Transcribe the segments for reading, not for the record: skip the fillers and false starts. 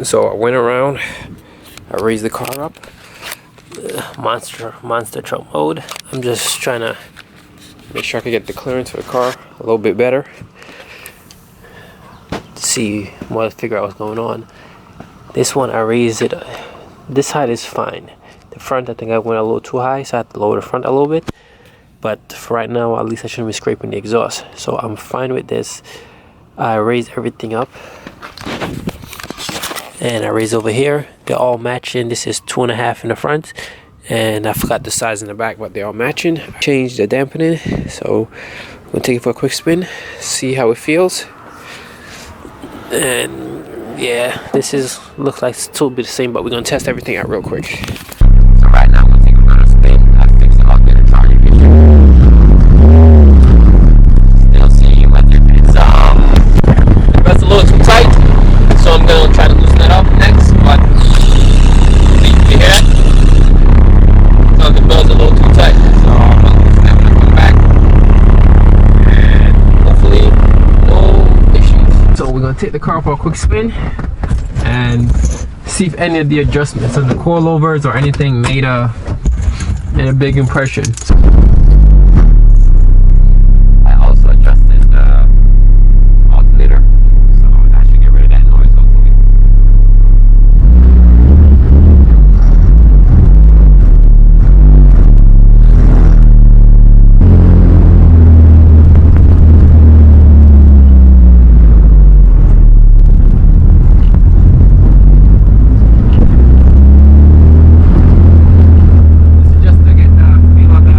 So I went around, I raised the car up, monster truck mode. I'm just trying to make sure I can get the clearance for the car a little bit better. See what figure out what's going on. This one I raised it. This side is fine. The front I think I went a little too high, so I had to lower the front a little bit. But for right now, at least I shouldn't be scraping the exhaust. So I'm fine with this. I raised everything up. And I raised over here. They're all matching. This is 2.5 in the front. And I forgot the size in the back, but they're all matching. Changed the dampening. So I'm going to take it for a quick spin. See how it feels. And yeah, this is looks like it's still be the same, but we're going to test everything out real quick. So right now I'm going to take another spin. I fixed it up in a charging picture. Still seeing electric. It's a little too tight, so I'm going to try to loosen it up next, but see, you hear it? So the belt's a little too tight, so I'm going to loosen it when I come back, and hopefully no issues. So we're going to take the car for a quick spin and see if any of the adjustments on the coilovers or anything made a big impression. I also adjusted the alternator, so that should get rid of that noise hopefully. This is just to get the feel of the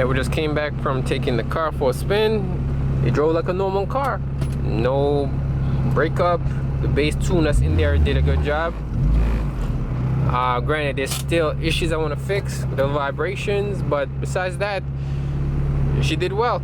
Yeah, we just came back from taking the car for a spin. It drove like a normal car. No breakup. The base tune that's in there did a good job. Granted, there's still issues I want to fix with the vibrations, but besides that, she did well.